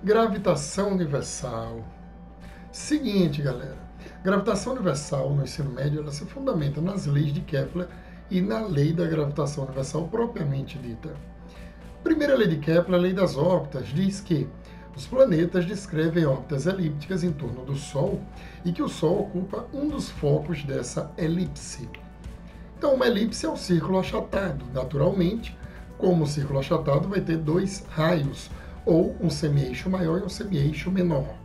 Gravitação universal. Seguinte, galera. Gravitação universal no ensino médio ela se fundamenta nas leis de Kepler e na lei da gravitação universal propriamente dita. Primeira lei de Kepler, a lei das órbitas, diz que os planetas descrevem órbitas elípticas em torno do Sol e que o Sol ocupa um dos focos dessa elipse. Então, uma elipse é um círculo achatado. Naturalmente, como o círculo achatado vai ter dois raios, ou um semi-eixo maior e um semi-eixo menor.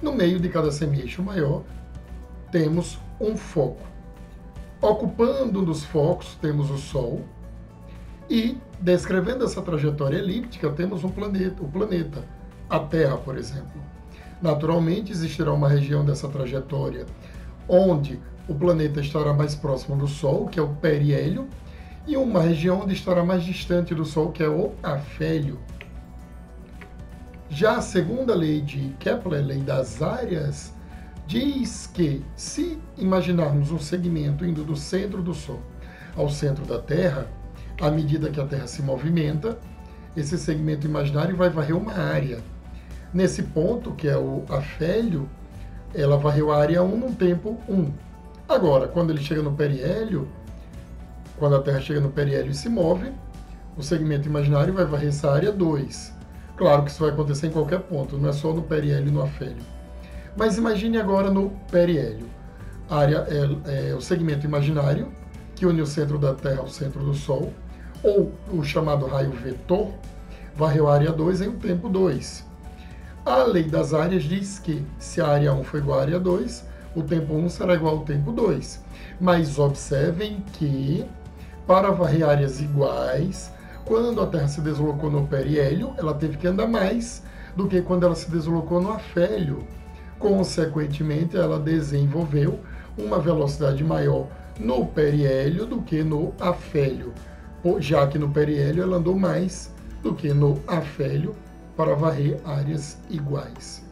No meio de cada semi-eixo maior, temos um foco. Ocupando um dos focos, temos o Sol, e descrevendo essa trajetória elíptica, temos o planeta, a Terra, por exemplo. Naturalmente, existirá uma região dessa trajetória onde o planeta estará mais próximo do Sol, que é o periélio, e uma região onde estará mais distante do Sol, que é o afélio. Já a segunda lei de Kepler, lei das áreas, diz que se imaginarmos um segmento indo do centro do Sol ao centro da Terra, à medida que a Terra se movimenta, esse segmento imaginário vai varrer uma área. Nesse ponto, que é o afélio, ela varreu a área 1 num tempo 1. Agora, quando ele chega no periélio, quando a Terra chega no periélio e se move, o segmento imaginário vai varrer essa área 2. Claro que isso vai acontecer em qualquer ponto, não é só no periélio e no afélio. Mas imagine agora no periélio. A área é o segmento imaginário, que une o centro da Terra ao centro do Sol, ou o chamado raio vetor, varreu a área 2 em um tempo 2. A lei das áreas diz que se a área 1 for igual à área 2, o tempo 1 será igual ao tempo 2. Mas observem que, para varrer áreas iguais, quando a Terra se deslocou no periélio, ela teve que andar mais do que quando ela se deslocou no afélio. Consequentemente, ela desenvolveu uma velocidade maior no periélio do que no afélio, já que no periélio ela andou mais do que no afélio para varrer áreas iguais.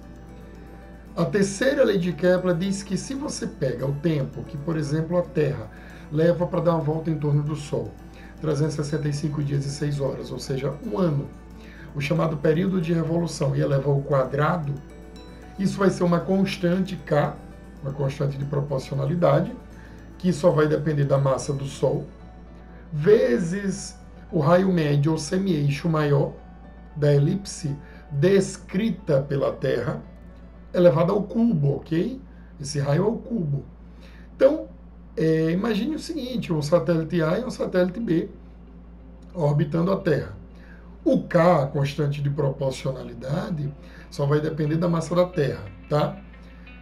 A terceira lei de Kepler diz que se você pega o tempo que, por exemplo, a Terra leva para dar uma volta em torno do Sol, 365 dias e 6 horas, ou seja, um ano, o chamado período de revolução, e eleva ao quadrado, isso vai ser uma constante K, uma constante de proporcionalidade, que só vai depender da massa do Sol, vezes o raio médio ou semi-eixo maior da elipse descrita pela Terra, elevado ao cubo, ok? Esse raio é o cubo. Então, imagine o seguinte, um satélite A e um satélite B orbitando a Terra. O K, a constante de proporcionalidade, só vai depender da massa da Terra, tá?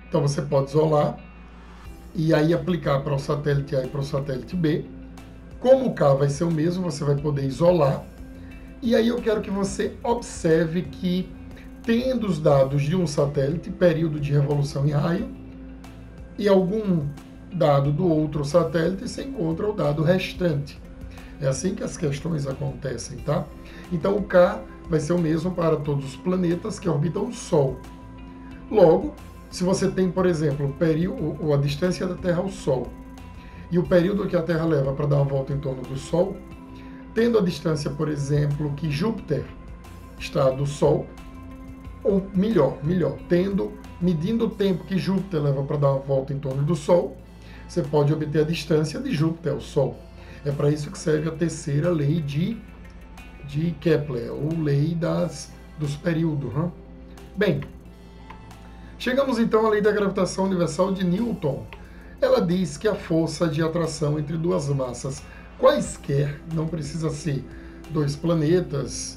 Então você pode isolar e aí aplicar para o satélite A e para o satélite B. Como o K vai ser o mesmo, você vai poder isolar. E aí eu quero que você observe que, tendo os dados de um satélite, período de revolução em raio, e algum dado do outro satélite, você encontra o dado restante. É assim que as questões acontecem, tá? Então o K vai ser o mesmo para todos os planetas que orbitam o Sol. Logo, se você tem, por exemplo, a distância da Terra ao Sol e o período que a Terra leva para dar uma volta em torno do Sol, tendo a distância, por exemplo, que Júpiter está do Sol, ou melhor, medindo o tempo que Júpiter leva para dar uma volta em torno do Sol, você pode obter a distância de Júpiter ao Sol. É para isso que serve a terceira lei de Kepler, ou lei dos períodos. Né? Bem, chegamos então à lei da gravitação universal de Newton. Ela diz que a força de atração entre duas massas quaisquer, não precisa ser dois planetas,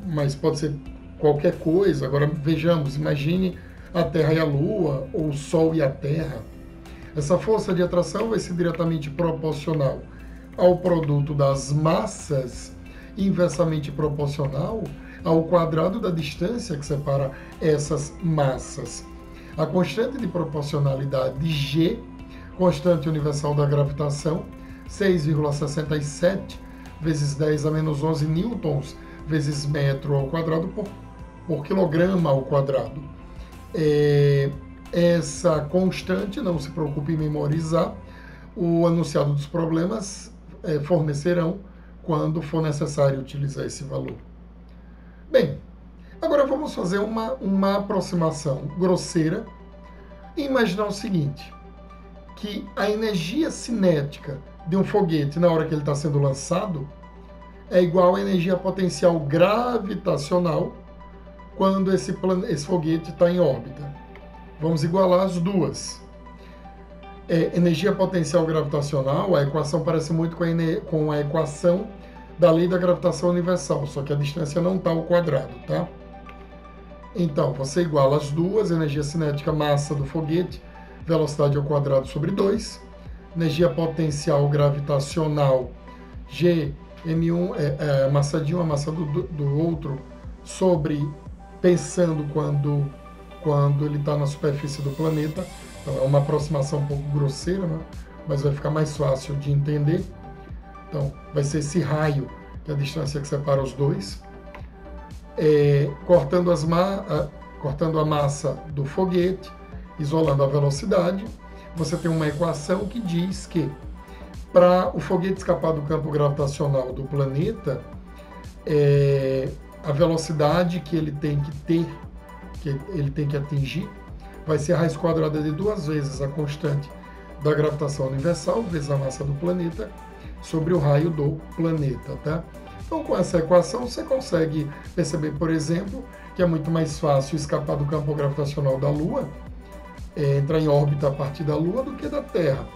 mas pode ser qualquer coisa. Agora vejamos, imagine a Terra e a Lua, ou o Sol e a Terra. Essa força de atração vai ser diretamente proporcional ao produto das massas, inversamente proporcional ao quadrado da distância que separa essas massas. A constante de proporcionalidade G, constante universal da gravitação, 6,67 vezes 10 a menos 11 newtons vezes metro ao quadrado por quilograma ao quadrado. Essa constante, não se preocupe em memorizar, o enunciado dos problemas fornecerão quando for necessário utilizar esse valor. Bem, Agora vamos fazer uma aproximação grosseira e imaginar o seguinte, que a energia cinética de um foguete na hora que ele está sendo lançado é igual à energia potencial gravitacional quando esse foguete está em órbita. Vamos igualar as duas. Energia potencial gravitacional, a equação parece muito com a equação da lei da gravitação universal, só que a distância não está ao quadrado, tá? Então, você iguala as duas, energia cinética, massa do foguete, velocidade ao quadrado sobre 2, energia potencial gravitacional, G, M1, a massa de um, a massa do outro, sobre, pensando quando ele está na superfície do planeta. Então, é uma aproximação um pouco grosseira, né? Mas vai ficar mais fácil de entender. Então, vai ser esse raio, que é a distância que separa os dois. Cortando a massa do foguete, isolando a velocidade, você tem uma equação que diz que para o foguete escapar do campo gravitacional do planeta, a velocidade que ele tem que ter, que ele tem que atingir, vai ser a raiz quadrada de 2 vezes a constante da gravitação universal, vezes a massa do planeta, sobre o raio do planeta, tá? Então, com essa equação, você consegue perceber, por exemplo, que é muito mais fácil escapar do campo gravitacional da Lua, entrar em órbita a partir da Lua, do que da Terra.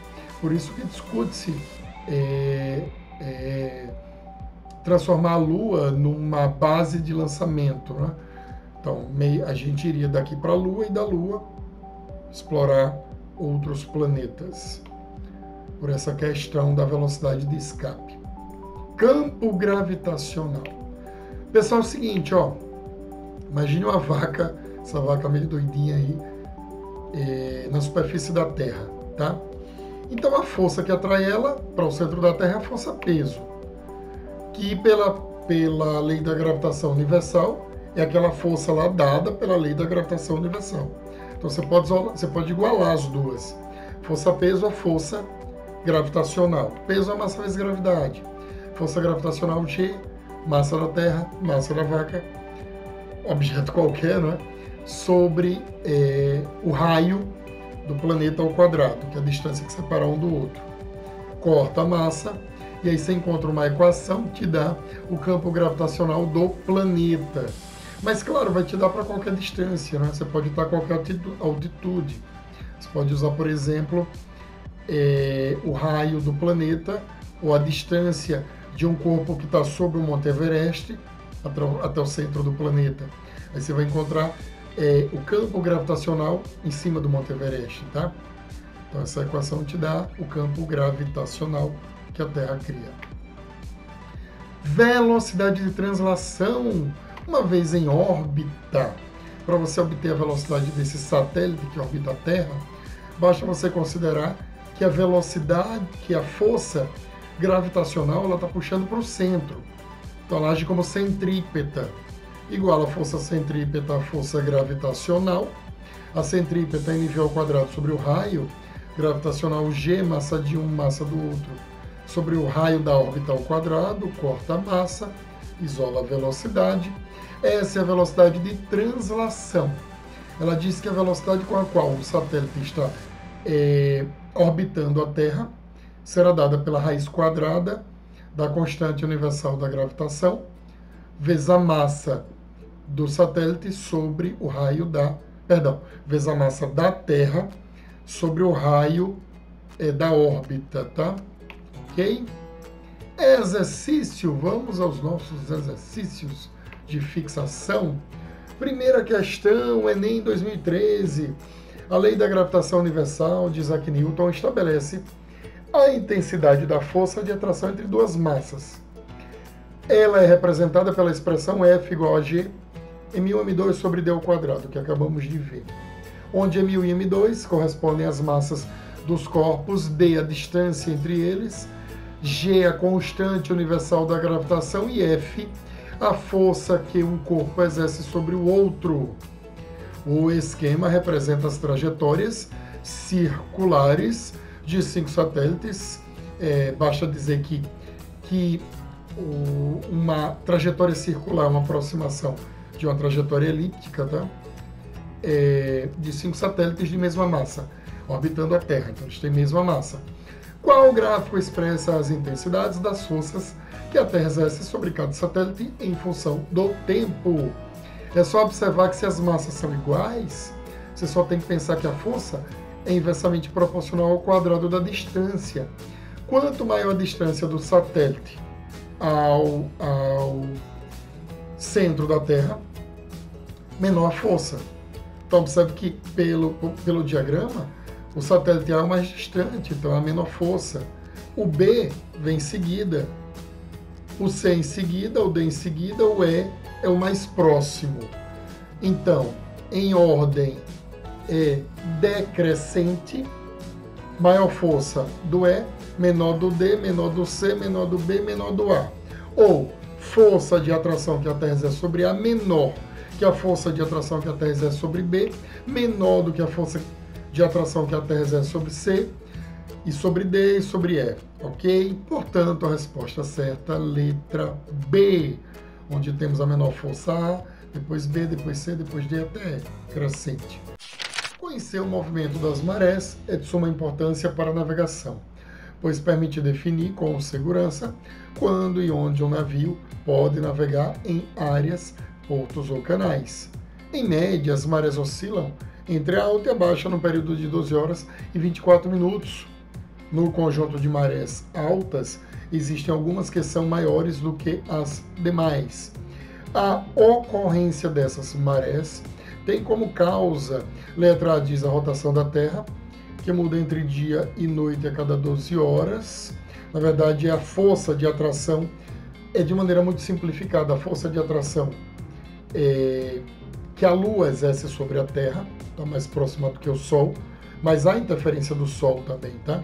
Por isso que discute-se transformar a Lua numa base de lançamento, né? Então, a gente iria daqui para a Lua e da Lua explorar outros planetas, por essa questão da velocidade de escape. Campo gravitacional. Pessoal, é o seguinte, ó, imagine uma vaca, essa vaca meio doidinha aí, na superfície da Terra, tá? Então a força que atrai ela para o centro da Terra é a força peso, que pela lei da gravitação universal é aquela força lá dada pela lei da gravitação universal. Então você pode igualar as duas. Força peso é força gravitacional. Peso é massa vezes gravidade. Força gravitacional G, massa da Terra, massa da vaca, objeto qualquer, não é? Sobre o raio do planeta ao quadrado, que é a distância que separa um do outro. Corta a massa, e aí você encontra uma equação que te dá o campo gravitacional do planeta. Mas, claro, vai te dar para qualquer distância, né? Você pode estar a qualquer altitude. Você pode usar, por exemplo, o raio do planeta ou a distância de um corpo que está sobre o Monte Everest até o centro do planeta. Aí você vai encontrar o campo gravitacional em cima do Monte Everest, tá? Então essa equação te dá o campo gravitacional que a Terra cria. Velocidade de translação. Uma vez em órbita, para você obter a velocidade desse satélite que orbita a Terra, basta você considerar que a velocidade, que a força gravitacional, ela está puxando para o centro. Então ela age como centrípeta. Igual a força centrípeta à força gravitacional. A centrípeta é nível ao quadrado sobre o raio gravitacional G, massa de um, massa do outro, sobre o raio da órbita ao quadrado, corta a massa, isola a velocidade. Essa é a velocidade de translação. Ela diz que a velocidade com a qual o satélite está orbitando a Terra será dada pela raiz quadrada da constante universal da gravitação, vezes a massa do satélite sobre o raio vezes a massa da Terra sobre o raio da órbita, tá? Ok? Exercício, vamos aos nossos exercícios de fixação. Primeira questão, Enem 2013. A lei da gravitação universal de Isaac Newton estabelece a intensidade da força de atração entre duas massas. Ela é representada pela expressão F igual a G, M1, M2 sobre D ao quadrado, que acabamos de ver. Onde M1 e M2 correspondem às massas dos corpos, D a distância entre eles, G a constante universal da gravitação e F a força que um corpo exerce sobre o outro. O esquema representa as trajetórias circulares de 5 satélites. Basta dizer que uma trajetória circular é uma aproximação de uma trajetória elíptica, tá? De 5 satélites de mesma massa, orbitando a Terra, então eles têm mesma massa. Qual gráfico expressa as intensidades das forças que a Terra exerce sobre cada satélite em função do tempo? É só observar que se as massas são iguais, você só tem que pensar que a força é inversamente proporcional ao quadrado da distância. Quanto maior a distância do satélite ao centro da Terra, menor a força. Então, observe que pelo diagrama, o satélite A é o mais distante, então é a menor força. O B vem em seguida, o C em seguida, o D em seguida, o E é o mais próximo. Então, em ordem decrescente, maior força do E, menor do D, menor do C, menor do B, menor do A. Ou força de atração que a Terra exerce sobre A menor que a força de atração que a Terra exerce sobre B, menor do que a força de atração que a Terra exerce sobre C, e sobre D e sobre E, ok? Portanto, a resposta certa, letra B, onde temos a menor força A, depois B, depois C, depois D até E, crescente. Conhecer o movimento das marés é de suma importância para a navegação, pois permite definir com segurança quando e onde um navio pode navegar em áreas, portos ou canais. Em média, as marés oscilam entre a alta e a baixa no período de 12 horas e 24 minutos. No conjunto de marés altas, existem algumas que são maiores do que as demais. A ocorrência dessas marés tem como causa, letra A diz a rotação da Terra, que muda entre dia e noite a cada 12 horas. Na verdade, a força de atração é de maneira muito simplificada. A força de atração que a Lua exerce sobre a Terra, está mais próxima do que o Sol, mas há interferência do Sol também, tá?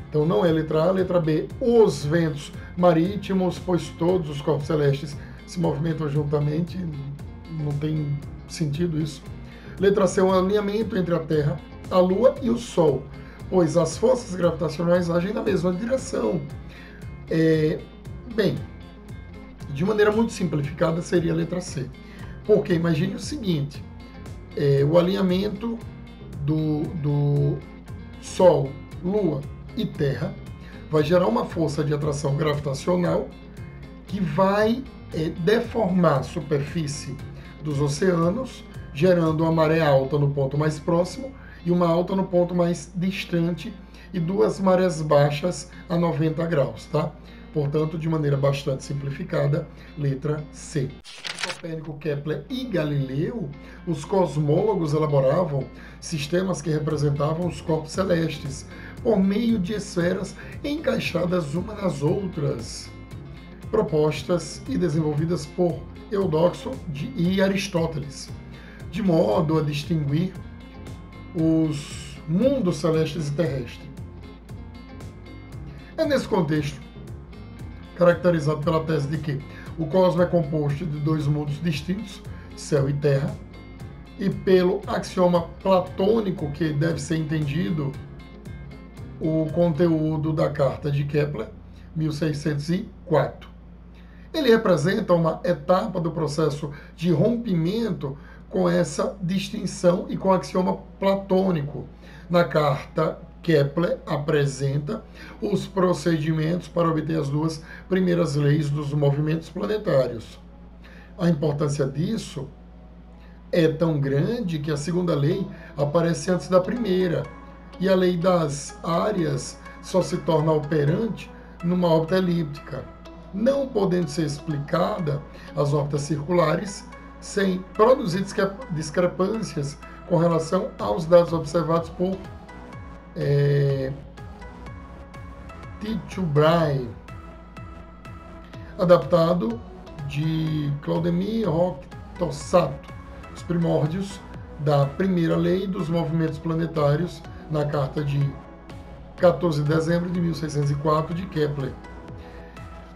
Então não é letra A, letra B, os ventos marítimos, pois todos os corpos celestes se movimentam juntamente, não tem sentido isso. Letra C, um alinhamento entre a Terra, a Lua e o Sol, pois as forças gravitacionais agem na mesma direção. Bem, de maneira muito simplificada seria a letra C. Porque imagine o seguinte, o alinhamento do Sol, Lua e Terra vai gerar uma força de atração gravitacional que vai deformar a superfície dos oceanos, gerando uma maré alta no ponto mais próximo e uma alta no ponto mais distante e duas marés baixas a 90 graus, tá? Portanto, de maneira bastante simplificada, letra C. Copérnico, Kepler e Galileu, os cosmólogos elaboravam sistemas que representavam os corpos celestes por meio de esferas encaixadas uma nas outras, propostas e desenvolvidas por Eudoxo e Aristóteles, de modo a distinguir os mundos celestes e terrestres. É nesse contexto, caracterizado pela tese de que o cosmos é composto de dois mundos distintos, céu e terra, e pelo axioma platônico que deve ser entendido o conteúdo da carta de Kepler, 1604. Ele representa uma etapa do processo de rompimento com essa distinção e com o axioma platônico. Na carta, Kepler apresenta os procedimentos para obter as duas primeiras leis dos movimentos planetários. A importância disso é tão grande que a segunda lei aparece antes da primeira, e a lei das áreas só se torna operante numa órbita elíptica, não podendo ser explicada as órbitas circulares sem produzir discrepâncias com relação aos dados observados por Tycho Brahe, adaptado de Claudemir Roch Tossato, os primórdios da primeira lei dos movimentos planetários, na carta de 14 de dezembro de 1604 de Kepler.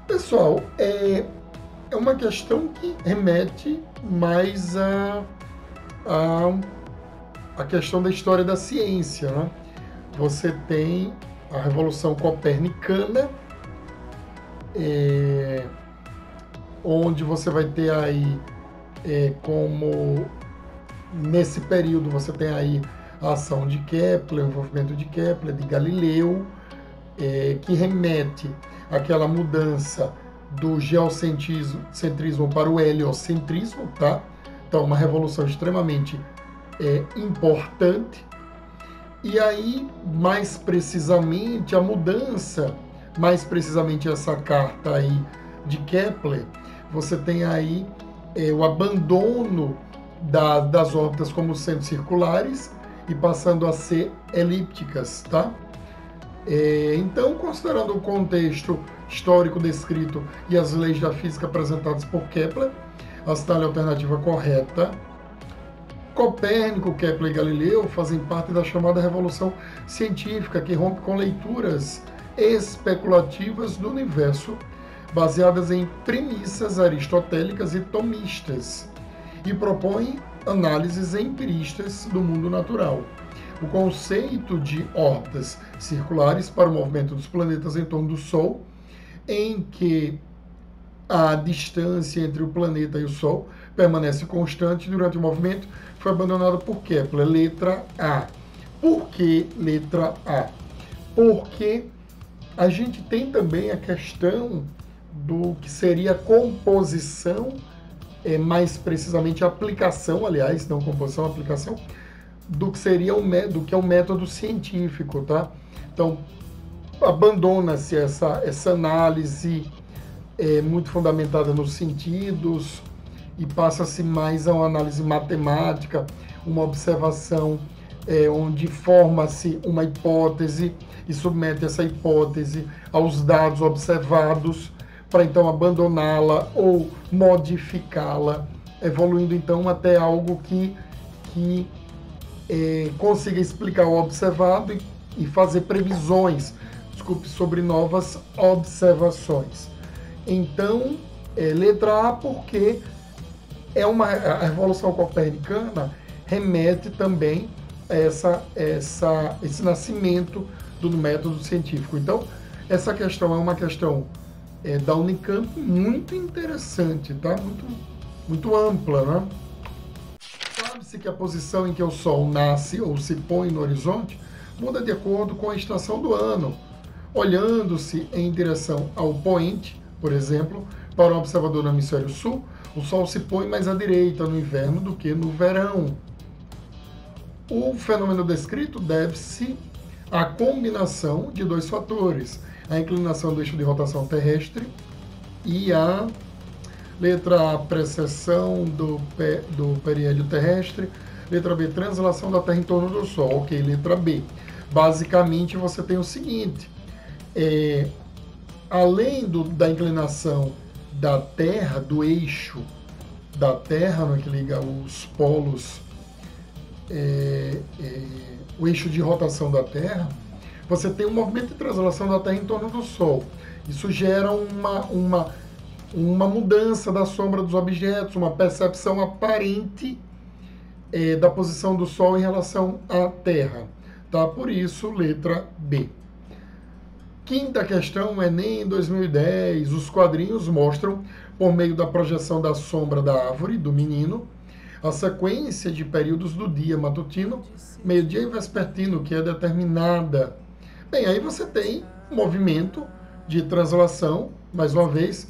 Pessoal, é uma questão que remete mais a questão da história da ciência, né? Você tem a Revolução Copernicana, onde você vai ter aí como nesse período você tem aí a ação de Kepler, o envolvimento de Kepler, de Galileu, que remete àquela mudança do geocentrismo para o heliocentrismo, tá? Então, uma revolução extremamente importante. E aí, mais precisamente, a mudança, mais precisamente essa carta aí de Kepler, você tem aí o abandono das órbitas como sendo circulares e passando a ser elípticas, tá? Então, considerando o contexto histórico descrito e as leis da física apresentadas por Kepler, a tal alternativa correta. Copérnico, Kepler e Galileu fazem parte da chamada Revolução Científica, que rompe com leituras especulativas do universo, baseadas em premissas aristotélicas e tomistas, e propõe análises empiristas do mundo natural. O conceito de órbitas circulares para o movimento dos planetas em torno do Sol, em que a distância entre o planeta e o Sol permanece constante durante o movimento, foi abandonada por Kepler. Letra A. Por que letra A? Porque a gente tem também a questão do que seria a composição, mais precisamente a aplicação, aliás, não composição, aplicação, do que seria do que é o método científico, tá? Então, abandona-se essa análise muito fundamentada nos sentidos e passa-se mais a uma análise matemática, uma observação onde forma-se uma hipótese e submete essa hipótese aos dados observados para então abandoná-la ou modificá-la, evoluindo então até algo que consiga explicar o observado e fazer previsões, sobre novas observações. Então, letra A, porque a Revolução Copernicana remete também a esse nascimento do método científico. Então, essa questão é uma questão da Unicamp muito interessante, tá? Muito ampla, né? Sabe-se que a posição em que o Sol nasce ou se põe no horizonte muda de acordo com a estação do ano. Olhando-se em direção ao poente, por exemplo, para o observador no hemisfério sul, o Sol se põe mais à direita no inverno do que no verão. O fenômeno descrito deve-se à combinação de dois fatores: a inclinação do eixo de rotação terrestre e a letra A, precessão do periélio terrestre, letra B, translação da Terra em torno do Sol. Ok, letra B. Basicamente, você tem o seguinte: além da inclinação da Terra, do eixo da Terra, no que liga os polos, o eixo de rotação da Terra, você tem um movimento de translação da Terra em torno do Sol. Isso gera uma mudança da sombra dos objetos, uma percepção aparente da posição do Sol em relação à Terra. Tá? Por isso, letra B. Quinta questão, Enem 2010. Os quadrinhos mostram, por meio da projeção da sombra da árvore, do menino, a sequência de períodos do dia matutino, meio-dia e vespertino, que é determinada. Bem, aí você tem movimento de translação, mais uma vez,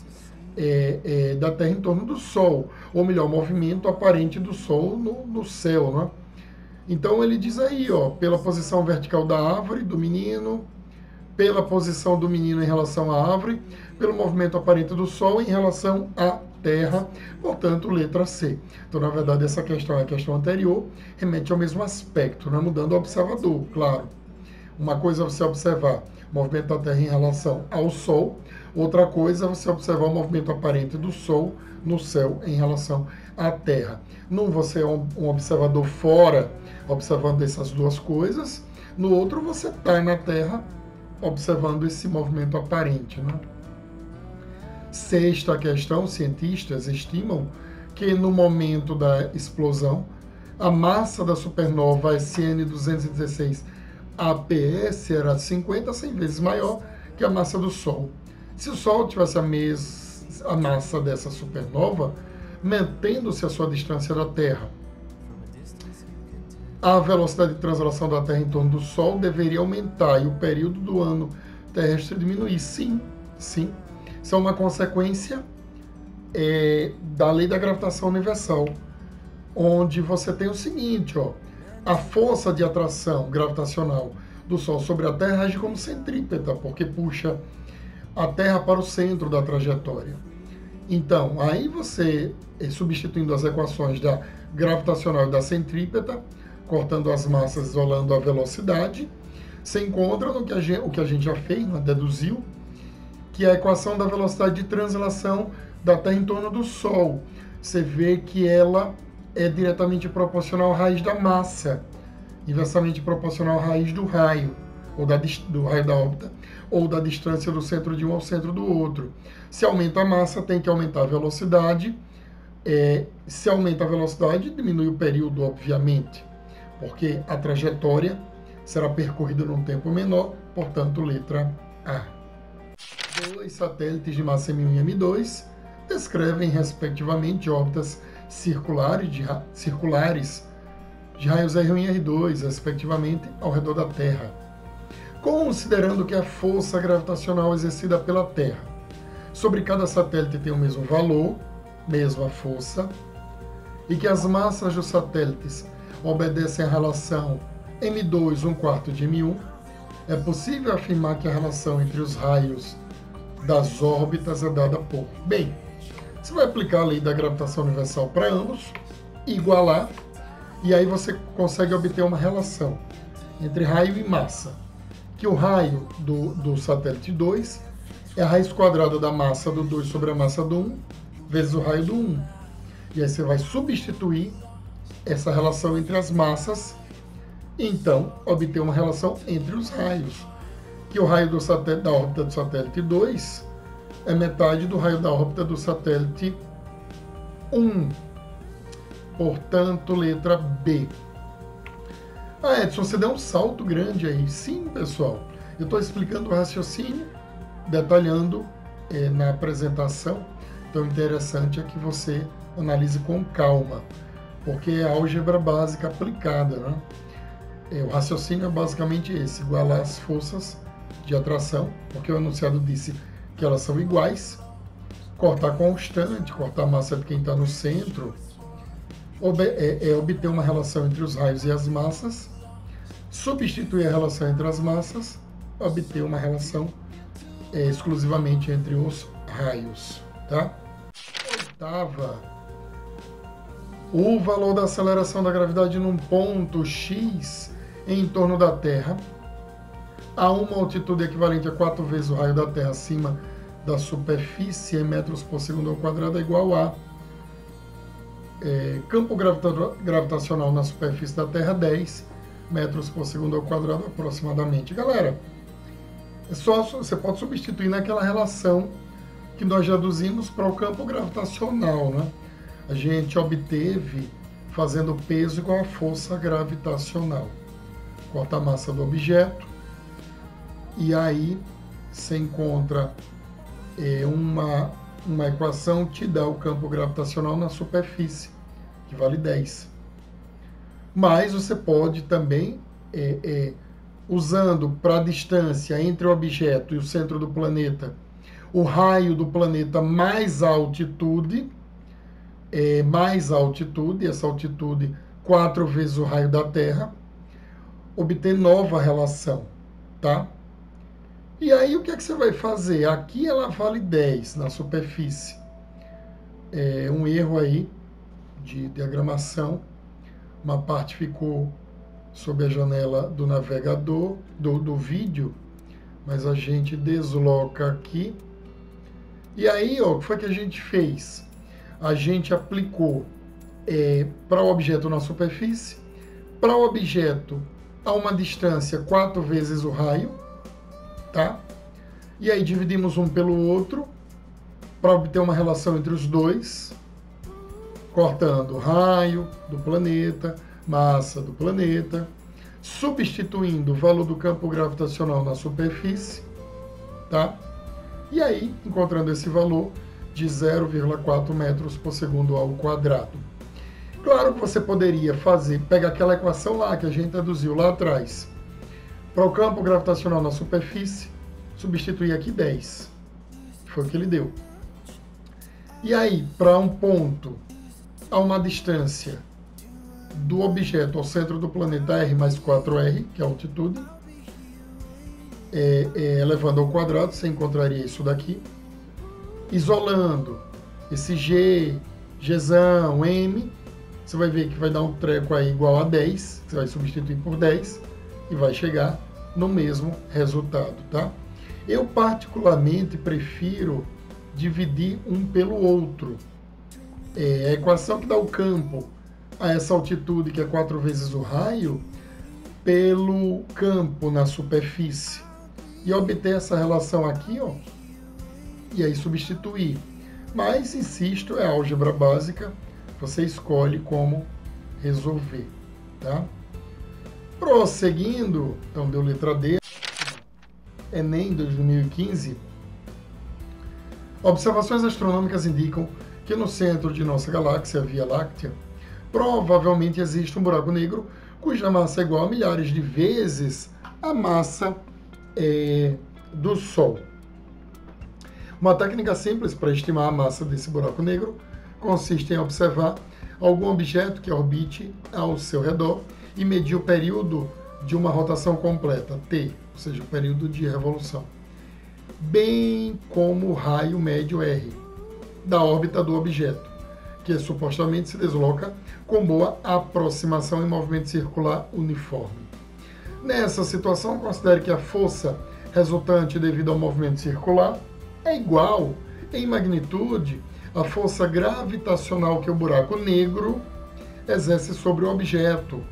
da Terra em torno do Sol, ou melhor, movimento aparente do Sol no céu, né? Então ele diz aí, ó, pela posição vertical da árvore, do menino, pela posição do menino em relação à árvore, pelo movimento aparente do Sol em relação à Terra, portanto, letra C. Então, na verdade, essa questão é a questão anterior, remete ao mesmo aspecto, né? Mudando o observador, claro. Uma coisa é você observar o movimento da Terra em relação ao Sol, outra coisa é você observar o movimento aparente do Sol no céu em relação à Terra. Num você é um observador fora, observando essas duas coisas, no outro você está na Terra, observando esse movimento aparente, né? Sexta questão, cientistas estimam que no momento da explosão, a massa da supernova SN 216 APS era 50 a 100 vezes maior que a massa do Sol. Se o Sol tivesse a massa dessa supernova, mantendo-se a sua distância da Terra. A velocidade de translação da Terra em torno do Sol deveria aumentar e o período do ano terrestre diminuir. Sim, sim. Isso é uma consequência da lei da gravitação universal, onde você tem o seguinte, ó, a força de atração gravitacional do Sol sobre a Terra age como centrípeta, porque puxa a Terra para o centro da trajetória. Então, aí você, substituindo as equações da gravitacional e da centrípeta, cortando as massas, isolando a velocidade, você encontra no que o que a gente já fez, né, deduziu, que é a equação da velocidade de translação da Terra em torno do Sol. Você vê que ela é diretamente proporcional à raiz da massa, inversamente proporcional à raiz do raio, ou do raio da órbita, ou da distância do centro de um ao centro do outro. Se aumenta a massa, tem que aumentar a velocidade. Se aumenta a velocidade, diminui o período, obviamente, porque a trajetória será percorrida num tempo menor, portanto, letra A. Dois satélites de massa M1 e M2 descrevem, respectivamente, órbitas circulares de raios R1 e R2, respectivamente, ao redor da Terra. Considerando que a força gravitacional exercida pela Terra sobre cada satélite tem o mesmo valor, mesma força, e que as massas dos satélites obedecem à relação M2 1/4 de M1, é possível afirmar que a relação entre os raios das órbitas é dada por... Bem, você vai aplicar a lei da gravitação universal para ambos, igualar, e aí você consegue obter uma relação entre raio e massa, que o raio do satélite 2 é a raiz quadrada da massa do 2 sobre a massa do 1, vezes o raio do 1. E aí você vai substituir essa relação entre as massas, e então obter uma relação entre os raios, que o raio da órbita do satélite 2 é metade do raio da órbita do satélite 1. Portanto, letra B. Edson, você deu um salto grande aí. Sim, pessoal. Eu estou explicando o raciocínio, detalhando na apresentação. Então, interessante é que você analise com calma, porque é álgebra básica aplicada, né? O raciocínio é basicamente esse: igualar as forças de atração, porque o enunciado disse que elas são iguais, cortar constante, cortar a massa de quem está no centro, obter uma relação entre os raios e as massas, substituir a relação entre as massas, obter uma relação exclusivamente entre os raios. Tá? Oitava, o valor da aceleração da gravidade num ponto X em torno da Terra, a uma altitude equivalente a 4 vezes o raio da Terra acima da superfície em metros por segundo ao quadrado, é igual a campo gravitacional na superfície da Terra, 10 metros por segundo ao quadrado aproximadamente. Galera, você pode substituir naquela relação que nós já deduzimos para o campo gravitacional, né? A gente obteve fazendo peso igual a força gravitacional. Corta a massa do objeto, e aí você encontra uma equação que dá o campo gravitacional na superfície, que vale 10. Mas você pode também, usando para a distância entre o objeto e o centro do planeta, o raio do planeta mais a altitude, essa altitude 4 vezes o raio da Terra, obter nova relação, tá? E aí o que é que você vai fazer? Aqui ela vale 10 na superfície. Um erro aí de diagramação. Uma parte ficou sob a janela do navegador, do vídeo, mas a gente desloca aqui. E aí, ó, o que foi que a gente fez? A gente aplicou para o objeto na superfície, para o objeto a uma distância 4 vezes o raio, tá? E aí dividimos um pelo outro para obter uma relação entre os dois, cortando raio do planeta, massa do planeta, substituindo o valor do campo gravitacional na superfície, tá? E aí, encontrando esse valor, de 0,4 metros por segundo ao quadrado. Claro que você poderia pegar aquela equação lá que a gente deduziu lá atrás, para o campo gravitacional na superfície, substituir aqui 10. Foi o que ele deu. E aí, para um ponto a uma distância do objeto ao centro do planeta R mais 4R, que é a altitude, elevando ao quadrado, você encontraria isso daqui. Isolando esse G, Gzão, M, você vai ver que vai dar um treco aí igual a 10, você vai substituir por 10 e vai chegar no mesmo resultado, tá? Eu particularmente prefiro dividir um pelo outro. A equação que dá o campo a essa altitude, que é 4 vezes o raio, pelo campo na superfície. E obter essa relação aqui, ó, e aí substituir. Mas, insisto, é álgebra básica, você escolhe como resolver, tá? Prosseguindo, então deu letra D, Enem 2015, observações astronômicas indicam que no centro de nossa galáxia, a Via Láctea, provavelmente existe um buraco negro cuja massa é igual a milhares de vezes a massa do Sol. Uma técnica simples para estimar a massa desse buraco negro consiste em observar algum objeto que orbite ao seu redor e medir o período de uma rotação completa, T, ou seja, o período de revolução, bem como o raio médio R da órbita do objeto, que supostamente se desloca com boa aproximação em movimento circular uniforme. Nessa situação, considere que a força resultante devido ao movimento circular é igual, em magnitude, à força gravitacional que o buraco negro exerce sobre o objeto.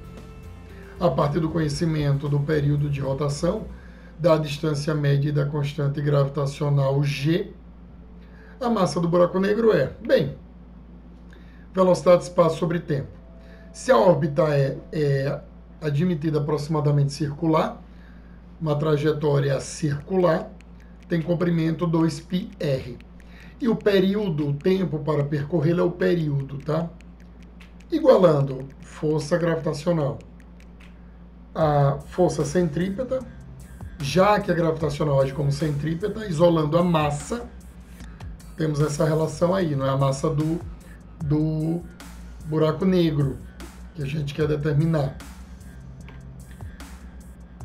A partir do conhecimento do período de rotação, da distância média e da constante gravitacional G, a massa do buraco negro é, velocidade, espaço sobre tempo. Se a órbita é admitida aproximadamente circular, uma trajetória circular, tem comprimento 2πr. E o período, o tempo para percorrer é o período, tá? Igualando força gravitacional a força centrípeta, já que a gravitacional age como centrípeta, isolando a massa, temos essa relação aí, não é a massa do buraco negro que a gente quer determinar.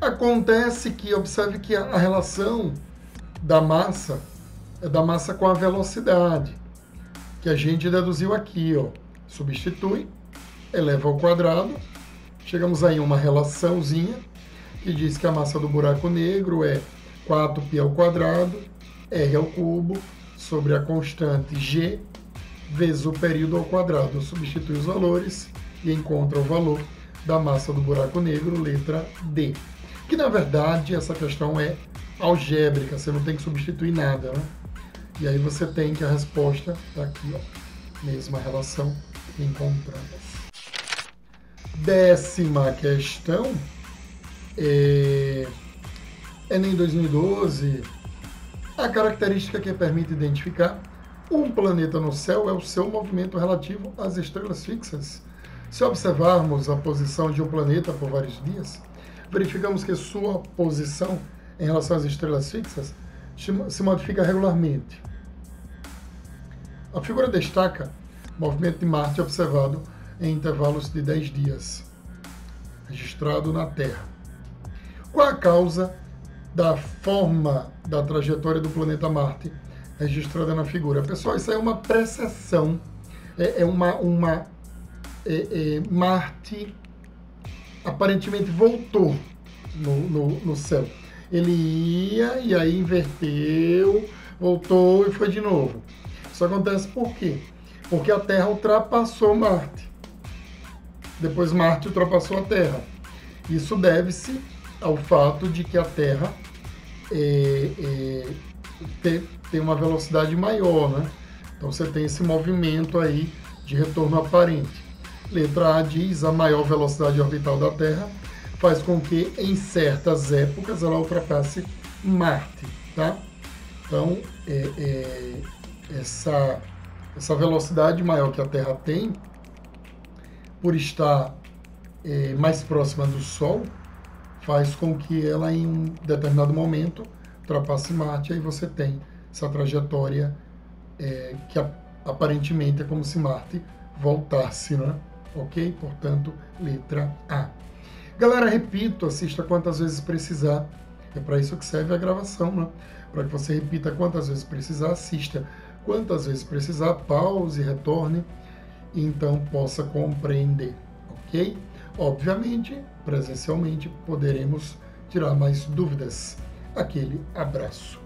Acontece que, observe que a relação da massa é da massa com a velocidade, que a gente deduziu aqui, ó. Substitui, eleva ao quadrado, chegamos aí a uma relaçãozinha que diz que a massa do buraco negro é 4π ao quadrado, r ao cubo, sobre a constante g, vezes o período ao quadrado. Substitui os valores e encontra o valor da massa do buraco negro, letra D. Que, na verdade, essa questão é algébrica, você não tem que substituir nada, né? E aí você tem que a resposta está aqui, ó, mesma relação que encontramos. 10ª questão, Enem 2012, a característica que permite identificar um planeta no céu é o seu movimento relativo às estrelas fixas. Se observarmos a posição de um planeta por vários dias, verificamos que sua posição em relação às estrelas fixas se modifica regularmente. A figura destaca o movimento de Marte observado em intervalos de 10 dias, registrado na Terra. Qual a causa da forma da trajetória do planeta Marte registrada na figura? Pessoal, isso é uma precessão, Marte aparentemente voltou no céu. Ele ia e aí inverteu, voltou e foi de novo. Isso acontece por quê? Porque a Terra ultrapassou Marte. Depois Marte ultrapassou a Terra. Isso deve-se ao fato de que a Terra tem uma velocidade maior, né? Então você tem esse movimento aí de retorno aparente. Letra A diz: a maior velocidade orbital da Terra faz com que em certas épocas ela ultrapasse Marte, tá? Então essa velocidade maior que a Terra tem, por estar mais próxima do Sol, faz com que ela, em um determinado momento, ultrapasse Marte, aí você tem essa trajetória que aparentemente é como se Marte voltasse, né? Ok? Portanto, letra A. Galera, repito, assista quantas vezes precisar. É para isso que serve a gravação, né? Para que você repita quantas vezes precisar, assista quantas vezes precisar, pause, retorne, e então possa compreender, ok? Obviamente, presencialmente, poderemos tirar mais dúvidas. Aquele abraço.